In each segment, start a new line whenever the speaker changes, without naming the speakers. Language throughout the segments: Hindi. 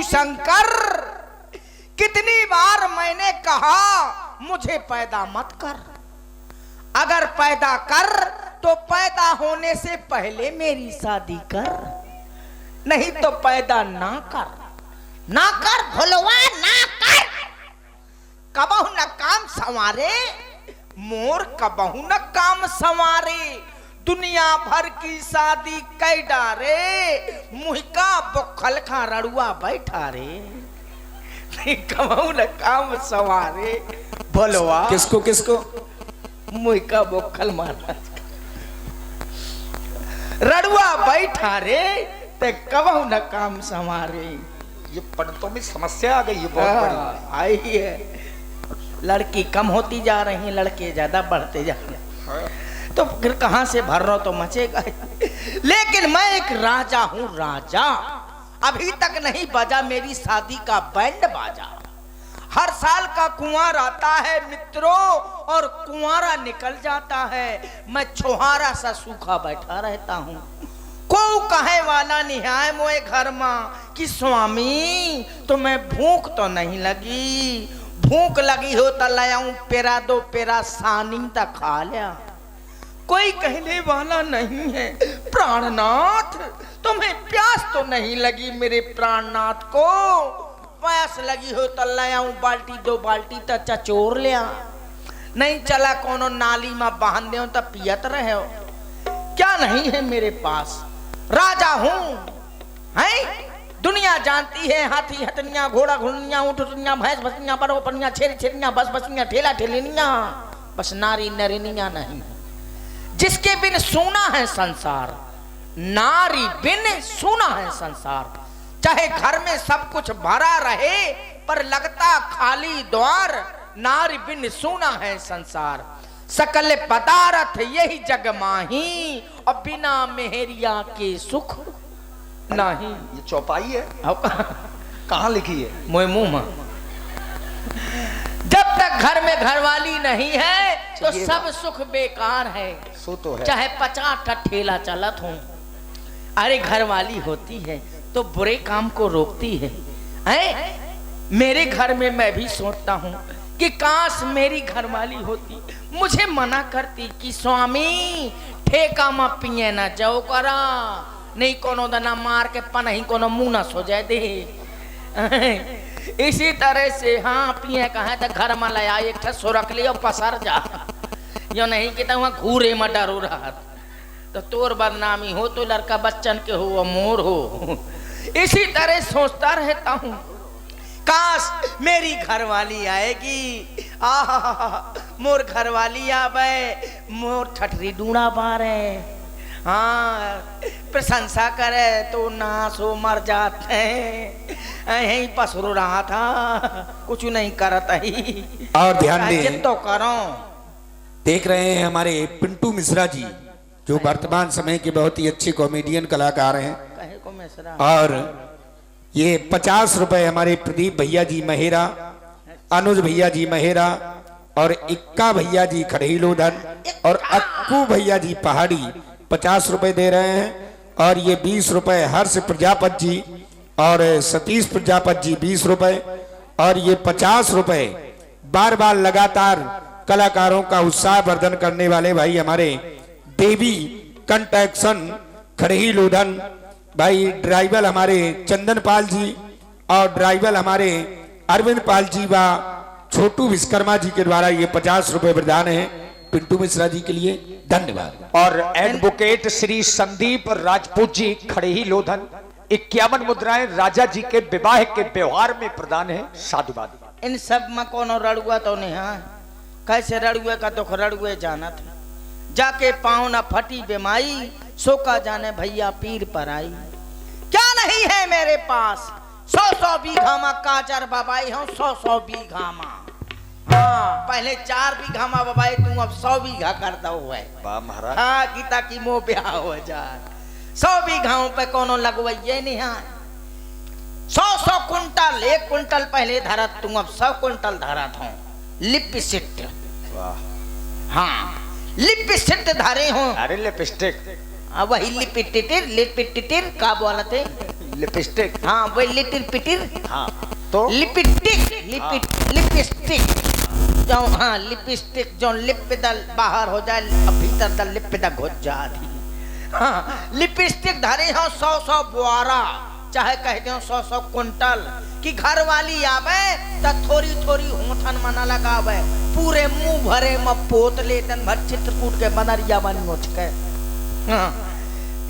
शिव शंकर, कितनी बार मैंने कहा मुझे पैदा मत कर, अगर पैदा कर तो पैदा होने से पहले मेरी शादी कर, नहीं तो पैदा ना कर, ना कर भोलवा ना कर। कबहू न काम संवारे मोर, कबहू न काम संवारे, दुनिया भर की शादी कई डारे, मुहिका बुखल खा रड़ुआ बैठा रे, कबहू न काम संवारे भोलवा।
किसको किसको?
मुहिका बुखल मारा रड़ुआ बैठा रे, ते कबहू न काम संवारे।
ये पंडितों में समस्या आ गई है बहुत बड़ी।
आई है, लड़की कम होती जा रही है, लड़के ज्यादा बढ़ते जा रहे हैं, तो फिर कहां से भर्रो तो मचेगा। लेकिन मैं एक राजा हूं, राजा। अभी तक नहीं बजा मेरी शादी का बैंड बाजा। हर साल का कुंवर आता है मित्रों, और कुंवारा निकल जाता है, मैं छोहारा सा सूखा बैठा रहता हूं। को कहे वाला निहाय मोए घर मां कि स्वामी तुम्हें भूख तो नहीं लगी, भूख लगी हो तो लाऊं पेरा दो पेरा सानी तक खा लिया। कोई कहने वाला नहीं है प्राणनाथ तुम्हें प्यास तो नहीं लगी मेरे प्राणनाथ को, प्यास लगी हो तो लाऊं बाल्टी दो बाल्टी तक चचोर लिया, नहीं चला कोनो नाली में बहन दे तो पियत रहे हो। क्या नहीं है मेरे पास, राजा हूं, हैं? दुनिया जानती है हाथी हथनिया घोड़ा घुड़निया ऊंट उठनिया भैंस भसनिया बड़ो पनिया छेरी छेरिया बस बसनिया ठेला ठेलिनिया, बस नारी नरिनिया नहीं। जिसके बिन सूना है संसार, नारी बिन सूना है संसार। चाहे घर में सब कुछ भरा रहे पर लगता खाली द्वार, नारी बिन सूना है संसार। सकल पदार्थ यही जग माही, और बिना मेहरिया के सुख नहीं।
ये चौपाई है कहाँ लिखी है?
मोए मुंह में। जब तक घर में घरवाली नहीं है तो सब सुख बेकार है।
सो तो है।
चाहे 50 का ठेला चलत हो, अरे घरवाली होती है तो बुरे काम को रोकती है, मेरे घर में मैं भी सोचता हूँ कि काश मेरी घरवाली होती, मुझे मना करती कि स्वामी ठेका में पिए ना जाओ करा, नहीं कोनो दना मार के पनही कोनो मुंह ना सो जाए दे। इसी तरह से हाँ पिए कहे तो घर में ले आए एक सो रख लियो पसर जा, यो नहीं कि वहाँ घूरे में डरो रहा तो तोर बदनामी हो, तो लड़का बच्चन के हो मोर हो। इसी तरह सोचता रहता हूँ काश मेरी घरवाली आएगी, मोर घरवाली आवे, मोर ठठरी डूड़ा बारे, हाँ प्रशंसा करे तो नाश हो मर जाते हैं, यही पसरू रहा था कुछ नहीं करता ही।
और ध्यान दें
तो करो,
देख रहे हैं हमारे पिंटू मिश्रा जी जो वर्तमान समय के बहुत ही अच्छे कॉमेडियन कलाकार हैं, और ये 50 रुपए हमारे प्रदीप भैया जी महेरा, अनुज भैया जी महेरा, और इक्का भैया जी खड़ीलोधन, और अक्कू भैया जी पहाड़ी 50 रुपए दे रहे हैं। और ये 20 रुपए हर्ष प्रजापति जी और सतीश प्रजापति जी 20 रुपए, और ये 50 रुपए बार बार लगातार कलाकारों का उत्साह वर्धन करने वाले भाई हमारे देवी कंस्ट्रक्शन खड़ीलोधन भाई, ड्राइवर हमारे चंदन पाल जी, और ड्राइवर हमारे अरविंद पाल जी व छोटू विश्वकर्मा जी के द्वारा ये 50 रुपए प्रदान है पिंटू मिश्रा जी के लिए, धन्यवाद।
और एडवोकेट श्री संदीप राजपूत जी खड़ीलोधन 51 मुद्राएं राजा जी के विवाह के व्यवहार में प्रदान है, साधुवाद।
इन सब में कोनो रड़ुआ तो नहीं है, कैसे रड़ुए का दुख रड़ुए जाना था, जाके पाँव न फटी बेमाई, सो का जाने भैया पीर पर आई। क्या नहीं है मेरे पास, 100 बीघा में काचर बबाई हूँ, 100 बीघा में, हाँ पहले 4 बीघा में बबाई, तू अब 100 बीघा कर दो है, हाँ गीता की मोह ब्याह हो जाए। 100 बीघाओं पे कोनो लगवाइए नहीं है, 100 कुंटल, 1 कुंटल पहले धरत, तू अब 100 कुंटल धरत हो। लिपस्टिक, हाँ लिपस्टिक धरे हो।
अरे लिपस्टिक,
वही लिपस्टिक का बोलते
लिपस्टिक।
हाँ वो लिटिल पिटिर,
हाँ तो
लिपस्टिक जो, हाँ लिपस्टिक जो लिप पे दल बाहर हो जाए अब भीतर दल लिप पे दल घुस जाती। हाँ लिपस्टिक धरे हो 100 बुआरा, चाहे कहते हो 100 कुंटल कि घर वाली आवे तो थोड़ी थोड़ी होठन मना लगावे, पूरे मुंह भरे में पोत लेतन भर चित्रकूट के बनरिया बन नोच के। हाँ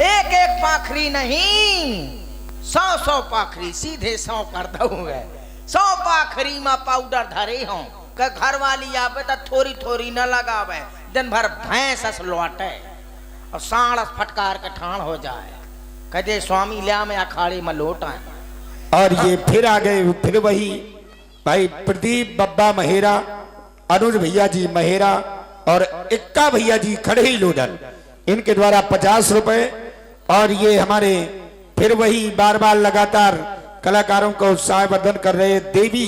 एक एक पाखरी नहीं 100 पाखरी, सीधे 100 कर दूंगे। 100 पाखरी में पाउडर धरे हो कि घर वाली आवे तो थोड़ी थोड़ी न लगावे, दिन भर भैंस लौटे और साड़स फटकार के ठाण हो जाए, कहते स्वामी लिया में अखाड़े में लौट आए।
और ये फिर आ गए, फिर वही भाई प्रदीप बब्बा महेरा, अनुज भैया जी महेरा और इक्का भैया जी खड़े ही लोडन, इनके द्वारा 50 रुपए। और ये हमारे फिर वही बार बार लगातार कलाकारों को उत्साहवर्धन कर रहे देवी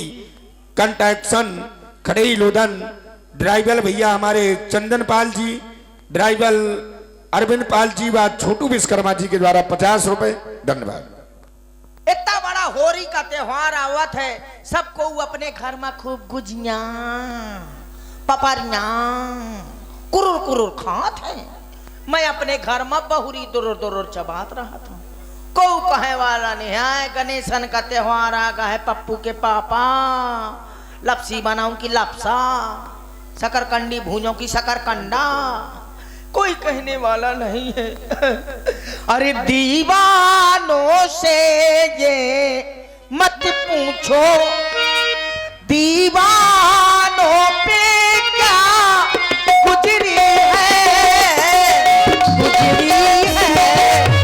कंस्ट्रक्शन खड़े ही लोधन, ड्राइवर भैया हमारे चंदन पाल जी, ड्राइवर अरविंद पाल जी व छोटू विश्वकर्मा जी के द्वारा 50 रुपए। धन्यवाद।
इतना बड़ा होली का त्योहार आवत है, सबको अपने घर में खूब गुजिया पपरिया कुरुर कुरुर खात है। मैं अपने घर में बहुरी दुरुर दुरुर चबात रहा था। को कहे वाला नहीं है गणेशन का त्योहार आ गया है, पप्पू के पापा लपसी बनाऊं की लपसा, शकरकंडी भूजों की शकरकंडा, कोई कहने वाला नहीं है। अरे दीवानों से ये मत पूछो, दीवानों पे क्या गुजरी है, गुजरी है।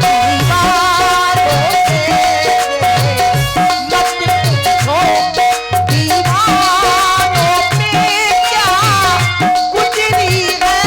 दीवानों से मत पूछो, दीवानों पे क्या गुजरी है,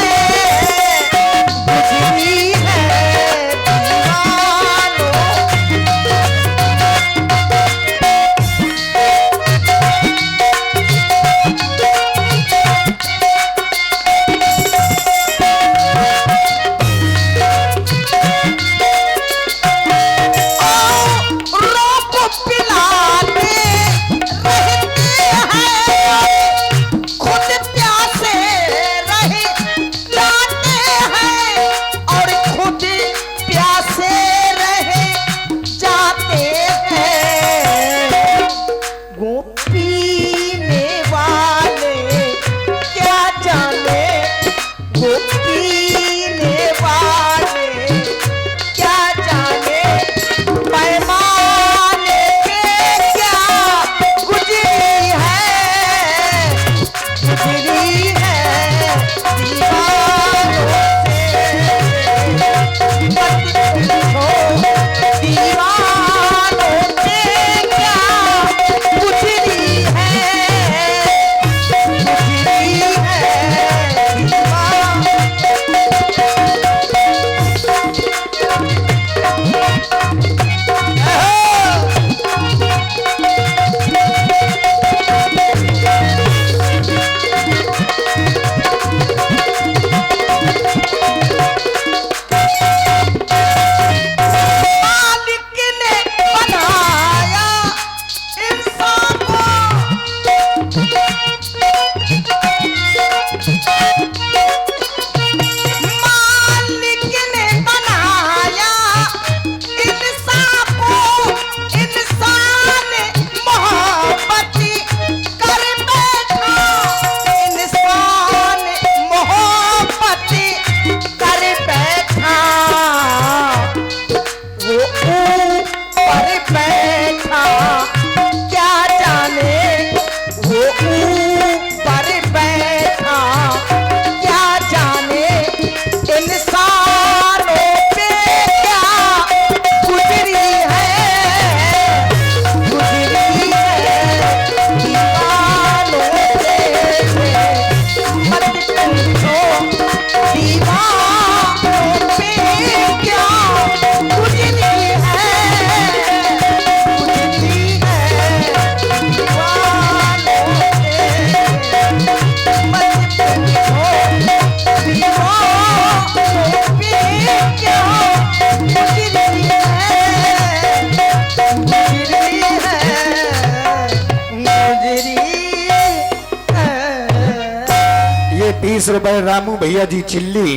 20 रुपए रामू भैया जी चिल्ली,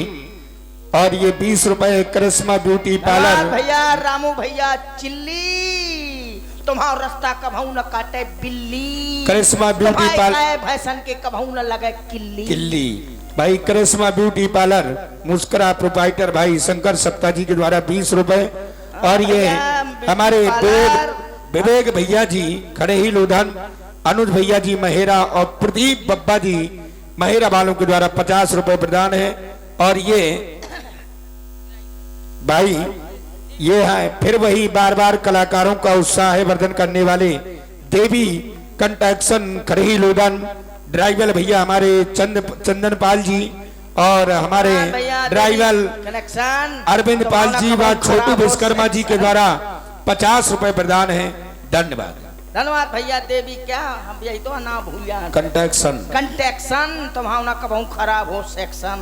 और ये 20 रुपए करिश्मा ब्यूटी पार्लर।
भैया रामू भैया चिल्ली, तुम्हारा रास्ता कभू न काटे बिल्ली,
करिश्मा ब्यूटी पार्लर
भैसन के कभू न लगे किल्ली।
किल्ली भाई करिश्मा ब्यूटी पार्लर मुस्कुरा प्रोपाइटर भाई शंकर सप्ता जी के द्वारा 20 रुपए। और ये हमारे विवेक भैया जी खड़े ही लोधन, अनुज भैया जी महेरा और प्रदीप बब्बा जी महेरा वालों के द्वारा 50 रुपए प्रदान है। और ये भाई ये है फिर वही बार बार कलाकारों का उत्साह वर्धन करने वाले देवी कंस्ट्रक्शन खड़े लोधन, ड्राइवर भैया हमारे चंदन पाल जी और हमारे ड्राइवर अरविंद पाल जी व छोटू विश्वकर्मा जी के द्वारा 50 रुपए प्रदान है। धन्यवाद।
धन्यवाद भैया। देवी क्या हम यही तो ना भूलिया कंटेक्शन तुम्हारा ना कबहू खराब हो सेक्शन,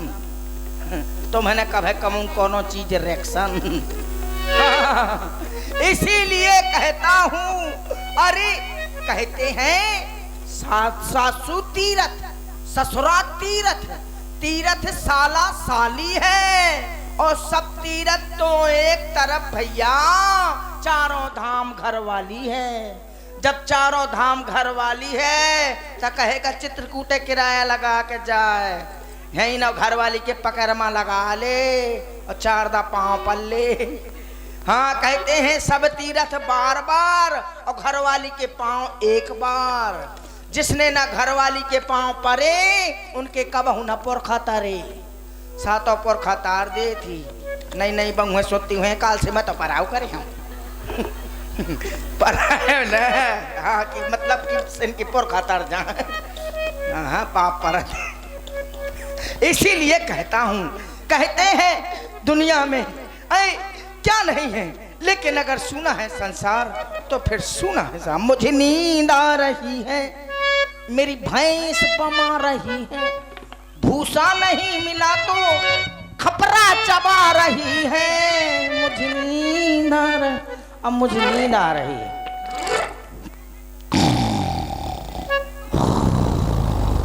तुम्हें कभी कमू कोनो चीज रेक्शन। इसीलिए कहता हूँ, अरे कहते हैं सासू तीरथ ससुरा तीरथ, तीरथ साला साली है और सब तीरथ तो एक तरफ भैया चारों धाम घर वाली है। जब चारों धाम घर वाली है तो कहेगा चित्रकूटे किराया लगा के जाए, यही ना घर वाली के पकड़मा लगा ले और 4 दा पांव पल्ले। हाँ कहते हैं सब तीरथ बार बार और घर वाली के पांव एक बार, जिसने ना घर वाली के पांव परे उनके कबहू न पुरखा तारे। सातों पुरखा तार दे थी, नई नई बहुएं सोती हुए काल से मैं तो पराव करे हूँ पर हाँ कि मतलब कि इनकी पुरखा तार जाए, हाँ पाप पर। इसीलिए कहता हूँ, कहते हैं दुनिया में क्या नहीं है, लेकिन अगर सुना है संसार तो फिर सुना है। मुझे नींद आ रही है, मेरी भैंस बमा रही है, भूसा नहीं मिला तो खपरा चबा रही है। मुझे नींद आ रही, अब मुझे नींद आ रही है।